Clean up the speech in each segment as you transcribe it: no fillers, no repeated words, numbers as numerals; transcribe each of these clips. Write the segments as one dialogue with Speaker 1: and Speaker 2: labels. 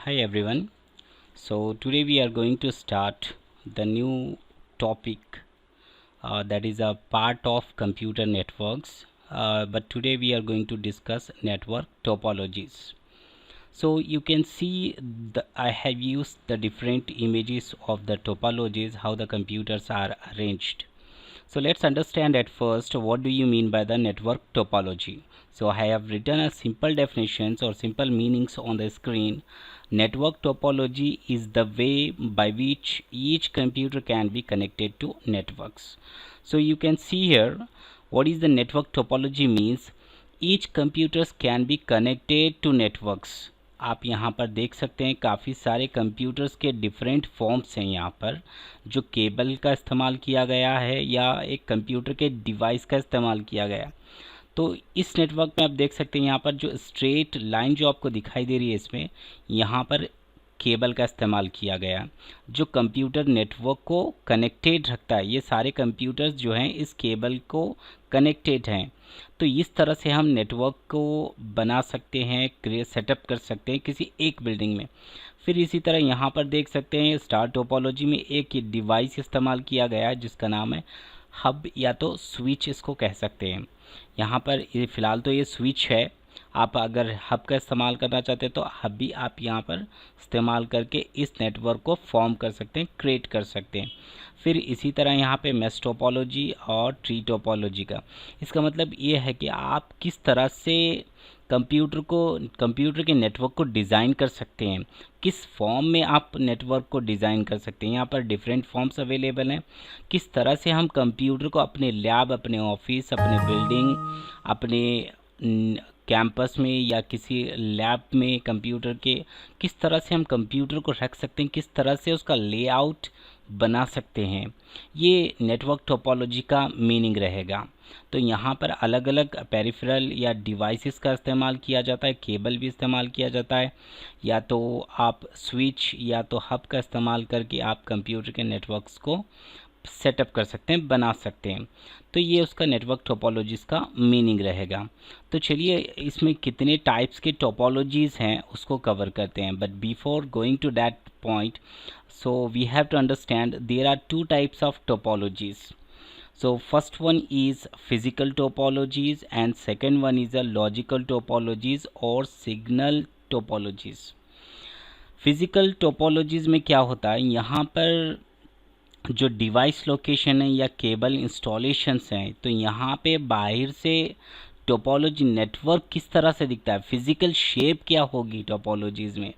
Speaker 1: Hi everyone. So today we are going to start the new topic that is a part of computer networks. But today we are going to discuss network topologies. So you can see I have used the different images of the topologies, how the computers are arranged. So let's understand at first what do you mean by the network topology. So I have written a simple definitions or simple meanings on the screen. Network topology is the way by which each computer can be connected to networks. So you can see here what is the network topology means. Each computers can be connected to networks. आप यहाँ पर देख सकते हैं काफ़ी सारे computers के different forms हैं यहाँ पर, जो केबल का इस्तेमाल किया गया है या एक कंप्यूटर के डिवाइस का इस्तेमाल किया गया। तो इस नेटवर्क में आप देख सकते हैं यहाँ पर जो स्ट्रेट लाइन जो आपको दिखाई दे रही है, इसमें यहाँ पर केबल का इस्तेमाल किया गया जो कंप्यूटर नेटवर्क को कनेक्टेड रखता है। ये सारे कंप्यूटर्स जो हैं इस केबल को कनेक्टेड हैं। तो इस तरह से हम नेटवर्क को बना सकते हैं, सेटअप कर सकते हैं किसी एक बिल्डिंग में। फिर इसी तरह यहाँ पर देख सकते हैं स्टार टोपोलॉजी में एक डिवाइस इस्तेमाल किया गया है जिसका नाम है हब या तो स्विच इसको कह सकते हैं। यहाँ पर ये फ़िलहाल तो ये स्विच है, आप अगर हब का इस्तेमाल करना चाहते हैं तो हब भी आप यहाँ पर इस्तेमाल करके इस नेटवर्क को फॉर्म कर सकते हैं, क्रिएट कर सकते हैं। फिर इसी तरह यहाँ पे मेश टोपोलॉजी और ट्री टोपोलॉजी का इसका मतलब ये है कि आप किस तरह से कंप्यूटर के नेटवर्क को डिज़ाइन कर सकते हैं, किस फॉर्म में आप नेटवर्क को डिज़ाइन कर सकते हैं। यहाँ पर डिफरेंट फॉर्म्स अवेलेबल हैं। किस तरह से हम कंप्यूटर को अपने लैब, अपने ऑफिस, अपने बिल्डिंग, अपने कैंपस में या किसी लैब में कंप्यूटर के किस तरह से हम कंप्यूटर को रख सकते हैं, किस तरह से उसका लेआउट बना सकते हैं, ये नेटवर्क टोपोलॉजी का मीनिंग रहेगा। तो यहाँ पर अलग अलग पेरिफेरल या डिवाइसेस का इस्तेमाल किया जाता है, केबल भी इस्तेमाल किया जाता है, या तो आप स्विच या तो हब का इस्तेमाल करके आप कंप्यूटर के नेटवर्क्स को सेटअप कर सकते हैं, बना सकते हैं। तो ये उसका नेटवर्क टोपोलॉजीज़ का मीनिंग रहेगा। तो चलिए इसमें कितने टाइप्स के टोपोलॉजीज़ हैं उसको कवर करते हैं। But before going to that point, so we have to understand there are two types of topologies. So first one is physical topologies and second one is a logical topologies or signal topologies. Physical topologies में क्या होता है, यहाँ पर जो device location है या cable installations हैं, तो यहाँ पे बाहर से टोपोलॉजी नेटवर्क किस तरह से दिखता है, फिज़िकल शेप क्या होगी टोपोलॉजीज़ में।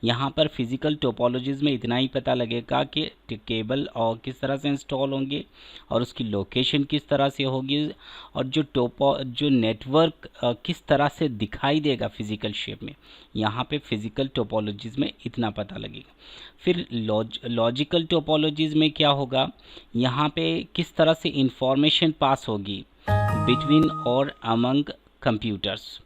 Speaker 1: यहाँ पर फिज़िकल टोपोलॉजीज़ में इतना ही पता लगेगा कि केबल और किस तरह से इंस्टॉल होंगे और उसकी लोकेशन किस तरह से होगी और जो नेटवर्क किस तरह से दिखाई देगा फिज़िकल शेप में। यहाँ पे फिज़िकल टोपोलॉजीज़ में इतना पता लगेगा। फिर लॉजिकल टोपोलॉजीज़ में क्या होगा, यहाँ पे किस तरह से इंफॉर्मेशन पास होगी बिटवीन और अमंग कंप्यूटर्स।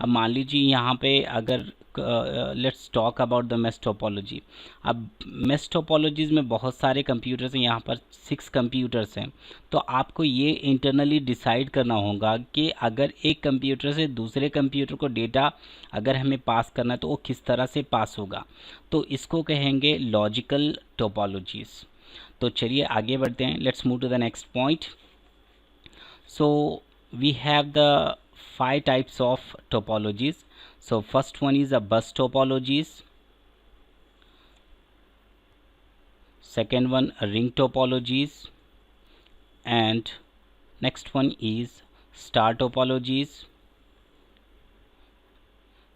Speaker 1: अब मान लीजिए यहाँ पे अगर let's talk about the mesh topology. अब मेश टोपोलॉजीज़ में बहुत सारे कंप्यूटर्स हैं, यहाँ पर 6 कंप्यूटर्स हैं। तो आपको ये इंटरनली डिसाइड करना होगा कि अगर एक कंप्यूटर से दूसरे कंप्यूटर को डेटा अगर हमें पास करना है तो वो किस तरह से पास होगा, तो इसको कहेंगे लॉजिकल टोपोलॉजीज़। तो चलिए आगे बढ़ते हैं, let's move to the next point. So we have the 5 types of topologies. So first one is a bus topologies, second one a ring topologies, and next one is star topologies,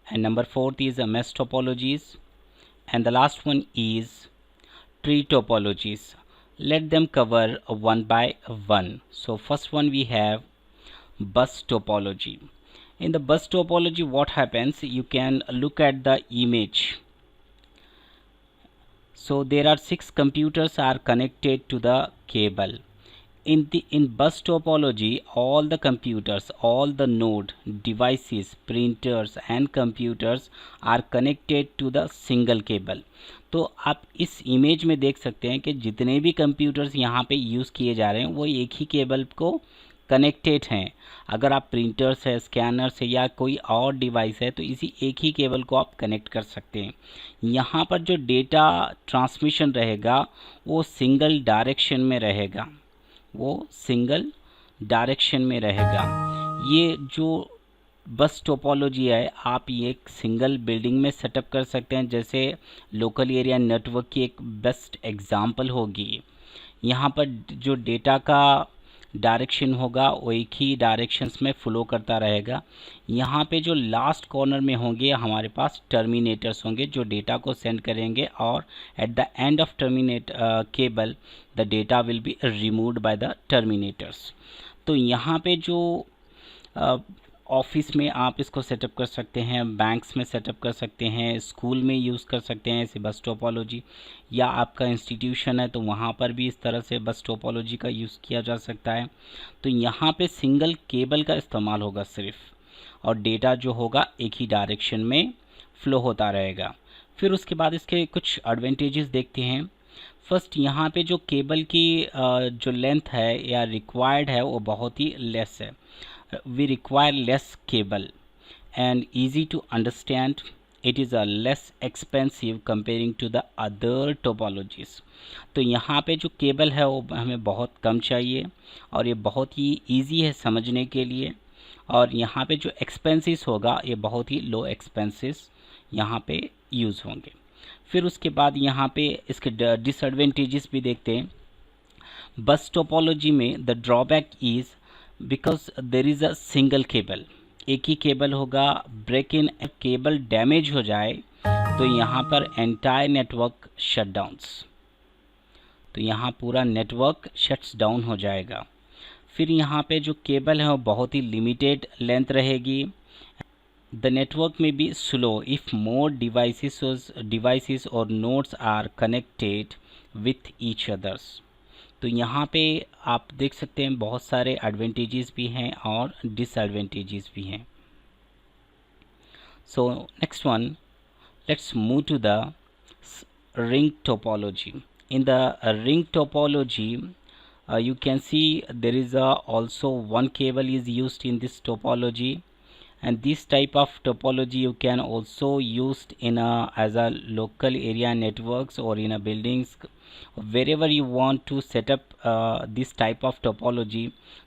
Speaker 1: and number 4th is a mesh topologies, and the last one is tree topologies. Let them cover one by one. So first one we have bus topology. In the bus topology what happens, you can look at the image. So there are 6 computers are connected to the cable. In bus topology, all the computers, all the node devices, printers and computers are connected to the single cable. तो आप इस image में देख सकते हैं कि जितने भी कंप्यूटर्स यहाँ पे यूज़ किए जा रहे हैं वो एक ही केबल को कनेक्टेड हैं। अगर आप प्रिंटर्स है, स्कैनर्स है या कोई और डिवाइस है तो इसी एक ही केबल को आप कनेक्ट कर सकते हैं। यहाँ पर जो डेटा ट्रांसमिशन रहेगा वो सिंगल डायरेक्शन में रहेगा, वो सिंगल डायरेक्शन में रहेगा। ये जो बस टोपोलॉजी है आप ये एक सिंगल बिल्डिंग में सेटअप कर सकते हैं, जैसे लोकल एरिया नेटवर्क की एक बेस्ट एग्जांपल होगी। यहाँ पर जो डेटा का डायरेक्शन होगा वो एक ही डायरेक्शंस में फ्लो करता रहेगा। यहाँ पे जो लास्ट कॉर्नर में होंगे हमारे पास टर्मिनेटर्स होंगे जो डेटा को सेंड करेंगे, और at the end of terminate cable the data will be removed by the terminators. तो यहाँ पे जो ऑफिस में आप इसको सेटअप कर सकते हैं, बैंक्स में सेटअप कर सकते हैं, स्कूल में यूज़ कर सकते हैं इसे बस टोपोलॉजी, या आपका इंस्टीट्यूशन है तो वहाँ पर भी इस तरह से बस टोपोलॉजी का यूज़ किया जा सकता है। तो यहाँ पे सिंगल केबल का इस्तेमाल होगा सिर्फ, और डेटा जो होगा एक ही डायरेक्शन में फ़्लो होता रहेगा। फिर उसके बाद इसके कुछ एडवांटेजेस देखते हैं। फर्स्ट, यहाँ पे जो केबल की जो लेंथ है या रिक्वायर्ड है वो बहुत ही लेस है। We require less cable and easy to understand. It is a less expensive comparing to the other topologies. तो यहाँ पे जो केबल है वो हमें बहुत कम चाहिए और ये बहुत ही इजी है समझने के लिए, और यहाँ पे जो एक्सपेंसेस होगा ये बहुत ही लो एक्सपेंसेस यहाँ पे यूज़ होंगे। फिर उसके बाद यहाँ पे इसके डिसएडवांटेजेस भी देखते हैं। बस टोपोलॉजी में the drawback is because there is a single cable, एक ही केबल होगा। ब्रेक इन केबल डैमेज हो जाए तो यहाँ पर एंटायर नेटवर्क शटडाउन्स, तो यहाँ पूरा नेटवर्क शट्स डाउन हो जाएगा। फिर यहाँ पे जो केबल है वो बहुत ही लिमिटेड लेंथ रहेगी। द नेटवर्क में be slow if more devices और nodes are connected with each others. तो यहाँ पे आप देख सकते हैं बहुत सारे एडवांटेजेस भी हैं और डिसएडवांटेजेस भी हैं। So next one, let's move to the ring topology. In the ring topology you can see there is also one cable is used in this topology, and this type of topology you can also used in as a local area networks or in a buildings wherever you want to set up this type of topology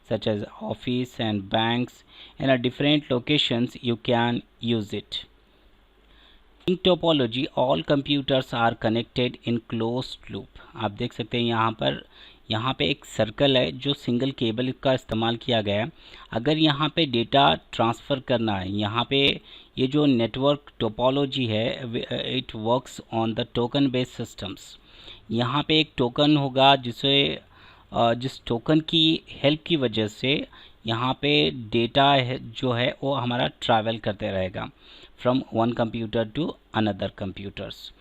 Speaker 1: such as office and banks in a different locations you can use it. In topology all computers are connected in closed loop. आप देख सकते हैं यहाँ पे एक circle है जो single cable का इस्तेमाल किया गया है। अगर यहाँ पे डेटा ट्रांसफ़र करना है, यहाँ पे ये जो नेटवर्क टोपोलॉजी है it works on the token based systems. यहाँ पे एक टोकन होगा जिस टोकन की हेल्प की वजह से यहाँ पे डेटा जो है वो हमारा ट्रैवल करते रहेगा from one computer to another computers.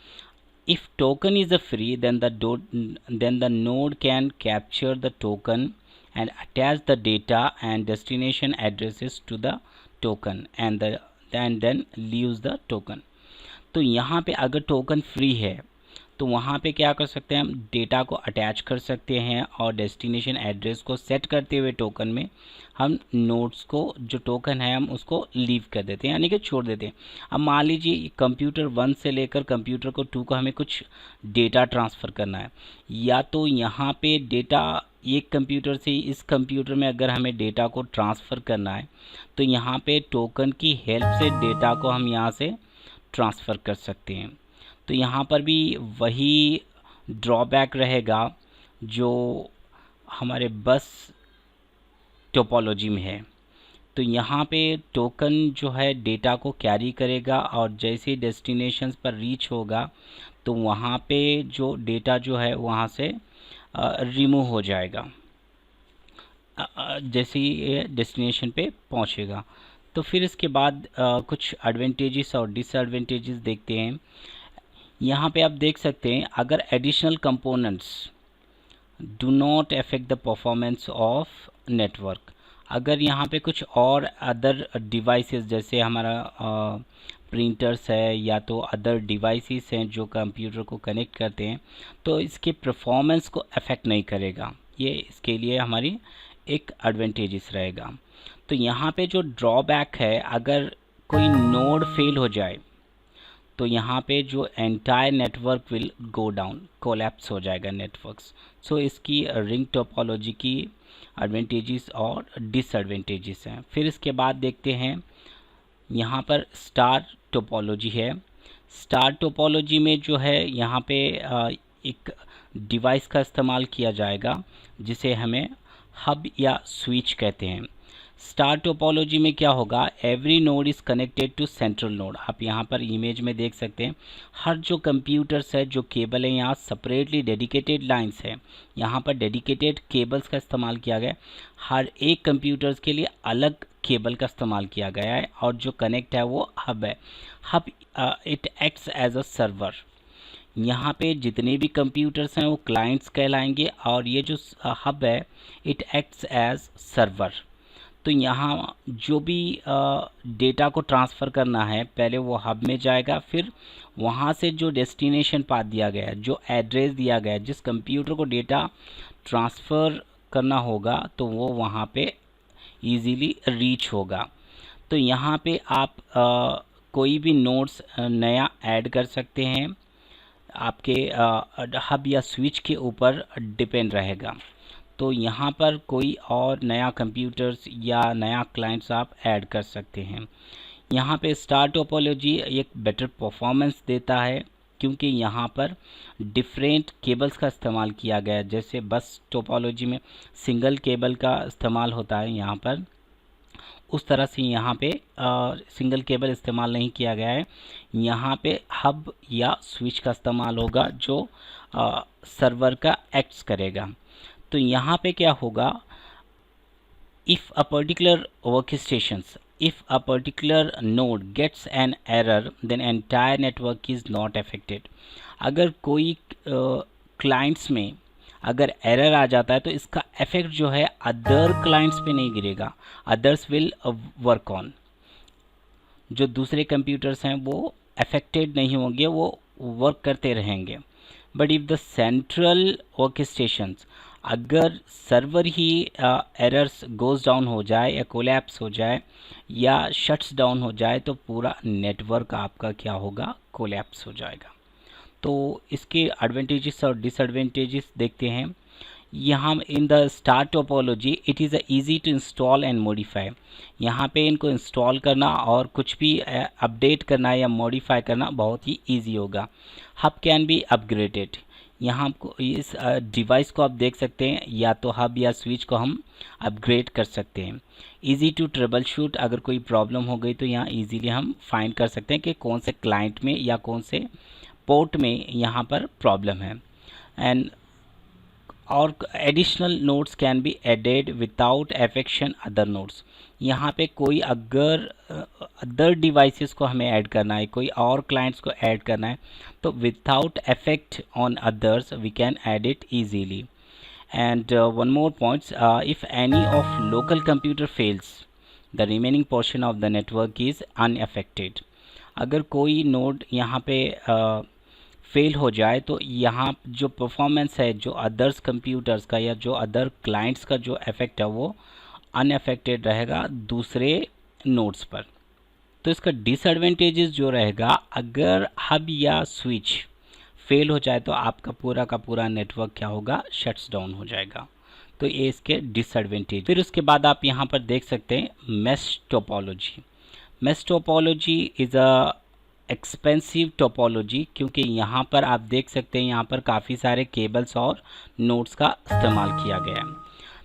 Speaker 1: If token is a free, then the node can capture the token and attach the data and destination addresses to the token and then leaves the token. तो यहाँ पे अगर token free है तो वहाँ पे क्या कर सकते हैं, हम डेटा को अटैच कर सकते हैं और डेस्टिनेशन एड्रेस को सेट करते हुए टोकन में हम नोड्स को जो टोकन है हम उसको लीव कर देते हैं, यानी कि छोड़ देते हैं। अब मान लीजिए कंप्यूटर 1 से लेकर कंप्यूटर को 2 को हमें कुछ डेटा ट्रांसफ़र करना है, या तो यहाँ पे डेटा एक कंप्यूटर से इस कंप्यूटर में अगर हमें डेटा को ट्रांसफ़र करना है तो यहाँ पे टोकन की हेल्प से डेटा को हम यहाँ से ट्रांसफ़र कर सकते हैं। तो यहाँ पर भी वही ड्रॉबैक रहेगा जो हमारे बस टोपोलॉजी में है। तो यहाँ पे टोकन जो है डेटा को कैरी करेगा और जैसे डेस्टिनेशंस पर रीच होगा तो वहाँ पे जो डेटा जो है वहाँ से रिमूव हो जाएगा जैसे ही ये डेस्टिनेशन पे पहुँचेगा। तो फिर इसके बाद कुछ एडवांटेजेस और डिसएडवांटेजेस देखते हैं। यहाँ पे आप देख सकते हैं अगर additional components do not affect the performance of network, अगर यहाँ पे कुछ और अदर डिवाइसेस जैसे हमारा प्रिंटर्स है या तो अदर डिवाइसेस हैं जो कंप्यूटर को कनेक्ट करते हैं तो इसके परफॉर्मेंस को अफेक्ट नहीं करेगा। ये इसके लिए हमारी एक एडवांटेजेस रहेगा। तो यहाँ पे जो ड्रॉबैक है, अगर कोई नोड फेल हो जाए तो यहाँ पे जो entire network will go down, collapse हो जाएगा नेटवर्क्स। सो इसकी रिंग टोपोलॉजी की एडवांटेजेस और डिसएडवांटेजेस हैं। फिर इसके बाद देखते हैं यहाँ पर स्टार टोपोलॉजी है। स्टार टोपोलॉजी में जो है यहाँ पे एक डिवाइस का इस्तेमाल किया जाएगा जिसे हमें हब या स्विच कहते हैं। स्टार टोपोलॉजी में क्या होगा, every node is connected to central node. आप यहाँ पर इमेज में देख सकते हैं हर जो कंप्यूटर्स है, जो केबल है, यहाँ सेपरेटली डेडिकेटेड लाइंस है, यहाँ पर डेडिकेटेड केबल्स का इस्तेमाल किया गया है। हर एक कंप्यूटर्स के लिए अलग केबल का इस्तेमाल किया गया है और जो कनेक्ट है वो हब है। Hub it acts as a server. यहाँ पे जितने भी कंप्यूटर्स हैं वो क्लाइंट्स कहलाएंगे और ये जो हब है इट एक्ट्स एज सर्वर। तो यहाँ जो भी डेटा को ट्रांसफ़र करना है पहले वो हब में जाएगा, फिर वहाँ से जो डेस्टिनेशन पाथ दिया गया है, जो एड्रेस दिया गया है, जिस कंप्यूटर को डेटा ट्रांसफ़र करना होगा तो वो वहाँ पे इजीली रीच होगा। तो यहाँ पे आप कोई भी नोड्स नया ऐड कर सकते हैं, आपके हब या स्विच के ऊपर डिपेंड रहेगा। तो यहाँ पर कोई और नया कंप्यूटर्स या नया क्लाइंट्स आप ऐड कर सकते हैं। यहाँ पे स्टार टोपोलॉजी एक बेटर परफॉर्मेंस देता है क्योंकि यहाँ पर डिफरेंट केबल्स का इस्तेमाल किया गया है। जैसे बस टोपोलॉजी में सिंगल केबल का इस्तेमाल होता है, यहाँ पर उस तरह से यहाँ पे सिंगल केबल इस्तेमाल नहीं किया गया है। यहाँ पे हब या स्विच का इस्तेमाल होगा जो सर्वर का एक्ट्स करेगा। तो यहाँ पे क्या होगा, if a particular workstations, if a particular node gets an error then entire network is not affected. अगर कोई क्लाइंट्स में अगर एरर आ जाता है तो इसका इफेक्ट जो है अदर क्लाइंट्स पे नहीं गिरेगा, अदर्स विल वर्क ऑन। जो दूसरे कंप्यूटर्स हैं वो अफेक्टेड नहीं होंगे, वो वर्क करते रहेंगे। But if the central workstations, अगर सर्वर ही एरर्स गोज़ डाउन हो जाए या कोलैप्स हो जाए या शट्स डाउन हो जाए तो पूरा नेटवर्क आपका क्या होगा, कोलैप्स हो जाएगा। तो इसके एडवांटेजेस और डिसएडवांटेजेस देखते हैं। यहाँ in the star topology it is easy to install and modify. यहाँ पे इनको इंस्टॉल करना और कुछ भी अपडेट करना या मॉडिफाई करना बहुत ही ईजी होगा। Hub can be upgraded. यहाँ आपको इस डिवाइस को आप देख सकते हैं, या तो हब या स्विच को हम अपग्रेड कर सकते हैं। इजी टू ट्रबल शूट, अगर कोई प्रॉब्लम हो गई तो यहाँ इजीली हम फाइंड कर सकते हैं कि कौन से क्लाइंट में या कौन से पोर्ट में यहाँ पर प्रॉब्लम है। एंड और additional nodes can be added without affection other nodes. यहाँ पे कोई अगर अदर डिवाइसेस को हमें ऐड करना है, कोई और क्लाइंट्स को ऐड करना है तो without affect on others we can add it easily. And one more points, if any of local computer fails the remaining portion of the network is unaffected. अगर कोई नोड यहाँ पे फेल हो जाए तो यहाँ जो परफॉर्मेंस है, जो अदर्स कंप्यूटर्स का या जो अदर क्लाइंट्स का जो इफेक्ट है वो अनअफेक्टेड रहेगा दूसरे नोड्स पर। तो इसका डिसएडवांटेजेस जो रहेगा, अगर हब या स्विच फेल हो जाए तो आपका पूरा का पूरा नेटवर्क क्या होगा, शट्स डाउन हो जाएगा। तो ये इसके डिसएडवांटेज। फिर उसके बाद आप यहाँ पर देख सकते हैं mesh topology. Mesh topology is a expensive topology, क्योंकि यहाँ पर आप देख सकते हैं यहाँ पर काफ़ी सारे केबल्स और नोड्स का इस्तेमाल किया गया है।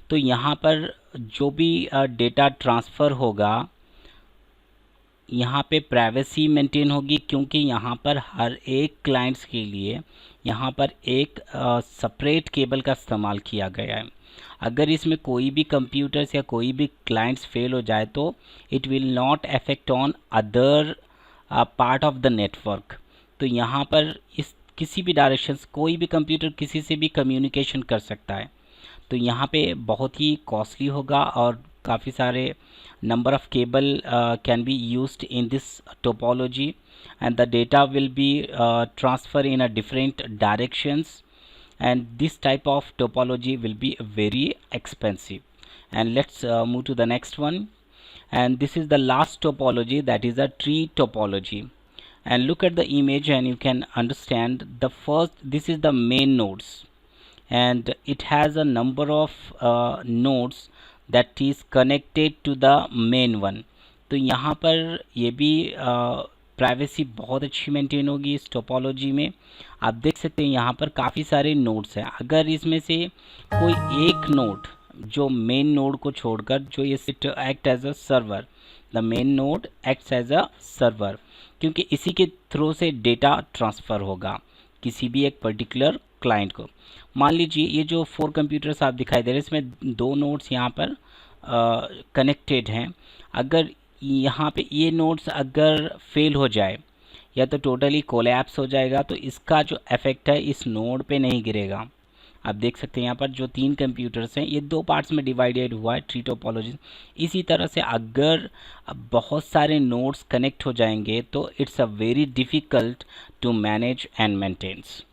Speaker 1: तो यहाँ पर जो भी डेटा ट्रांसफ़र होगा यहाँ पे प्राइवेसी मेंटेन होगी, क्योंकि यहाँ पर हर एक क्लाइंट्स के लिए यहाँ पर एक सेपरेट केबल का इस्तेमाल किया गया है। अगर इसमें कोई भी कंप्यूटर्स या कोई भी क्लाइंट्स फेल हो जाए तो it will not affect on other part of the network. तो यहाँ पर इस किसी भी डायरेक्शंस कोई भी कंप्यूटर किसी से भी कम्युनिकेशन कर सकता है। तो यहाँ पे बहुत ही कॉस्टली होगा और काफ़ी सारे number of cable can be used in this topology, and the data will be transferred in a different directions, and this type of topology will be very expensive, And let's move to the next one. And this is the last topology, that is a tree topology. And look at the image and you can understand the first, this is the main nodes, and it has a number of nodes that is connected to the main one. तो यहाँ पर ये भी privacy बहुत अच्छी maintain होगी इस topology में। आप देख सकते हैं यहाँ पर काफ़ी सारे नोड्स हैं। अगर इसमें से कोई एक नोड, जो मेन नोड को छोड़कर, जो ये act as a server, the main node acts as a server, क्योंकि इसी के थ्रू से डेटा ट्रांसफ़र होगा किसी भी एक पर्टिकुलर क्लाइंट को। मान लीजिए ये जो 4 कंप्यूटर्स आप दिखाई दे रहे हैं, इसमें 2 नोड्स यहाँ पर कनेक्टेड हैं। अगर यहाँ पे ये नोड्स अगर फेल हो जाए या तो टोटली कोलैप्स हो जाएगा, तो इसका जो इफेक्ट है इस नोड पे नहीं गिरेगा। आप देख सकते हैं यहाँ पर जो 3 कंप्यूटर्स हैं ये 2 पार्ट्स में डिवाइडेड हुआ है ट्री टोपोलॉजी। इसी तरह से अगर बहुत सारे नोड्स कनेक्ट हो जाएंगे तो it's a very difficult to manage and maintenance.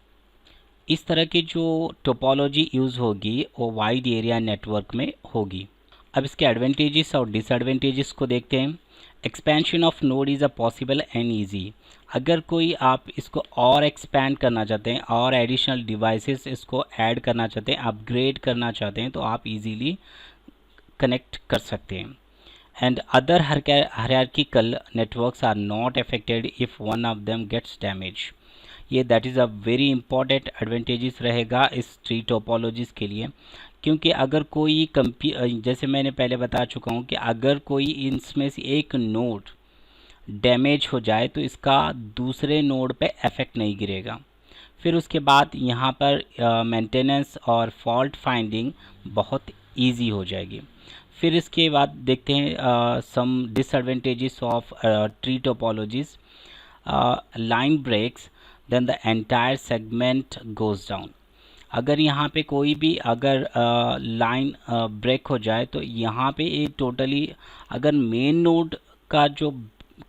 Speaker 1: इस तरह की जो टोपोलॉजी यूज़ होगी वो वाइड एरिया नेटवर्क में होगी। अब इसके एडवांटेजेस और डिसएडवांटेजेस को देखते हैं। Expansion of node is a possible and easy. अगर कोई आप इसको और एक्सपैंड करना चाहते हैं और एडिशनल डिवाइसेस इसको ऐड करना चाहते हैं, अपग्रेड करना चाहते हैं, तो आप इजीली कनेक्ट कर सकते हैं। And other hierarchical networks are not affected if one of them gets damage. ये that is a very important advantages रहेगा इस ट्री टोपोलॉजीज़ के लिए, क्योंकि अगर कोई जैसे मैंने पहले बता चुका हूँ कि अगर कोई इनमें से एक नोड डैमेज हो जाए तो इसका दूसरे नोड पे इफेक्ट नहीं गिरेगा। फिर उसके बाद यहाँ पर मेंटेनेंस और फॉल्ट फाइंडिंग बहुत इजी हो जाएगी। फिर इसके बाद देखते हैं some disadvantages of tree topologies. Line breaks, then the entire segment goes down. अगर यहाँ पे कोई भी अगर लाइन ब्रेक हो जाए तो यहाँ पे ये टोटली, अगर मेन नोड का जो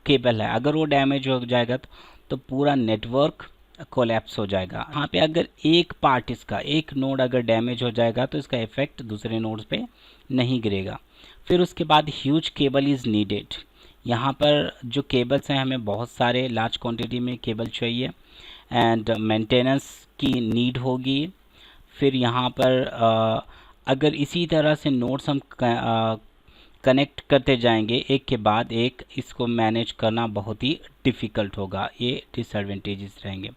Speaker 1: केबल है अगर वो डैमेज हो जाएगा तो पूरा नेटवर्क कोलैप्स हो जाएगा। यहाँ पे अगर एक पार्ट, इसका एक नोड अगर डैमेज हो जाएगा तो इसका इफेक्ट दूसरे नोड्स पे नहीं गिरेगा। फिर उसके बाद ह्यूज केबल इज़ नीडेड। यहाँ पर जो केबल्स हैं, हमें बहुत सारे लार्ज क्वांटिटी में केबल चाहिए एंड मेंटेनेंस की नीड होगी। फिर यहाँ पर अगर इसी तरह से नोड्स हम कनेक्ट करते जाएंगे एक के बाद एक, इसको मैनेज करना बहुत ही डिफ़िकल्ट होगा। ये डिसएडवांटेजेस रहेंगे।